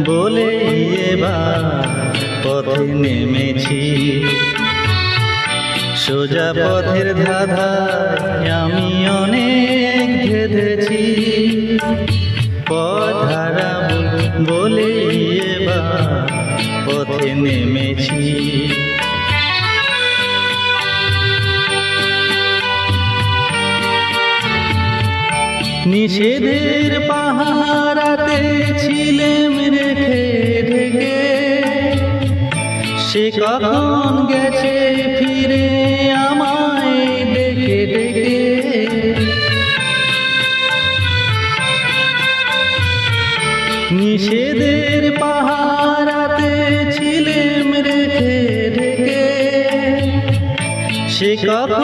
বলে এবার পথে নেমেছি। সোজা পথের ধাঁধায় আমি অনেক ধেঁধেছি। পথ হারাবো বলে এবার পথে নেমেছি। নিষেধের পাহারাতে ছিলেম রেখে ঢেকে, সে কখন গেছে ফিরে আমায় ডেকে ডেকে। নিষেধের পাহারাতে ছিলেম রেখে ঢেকে, সে কখন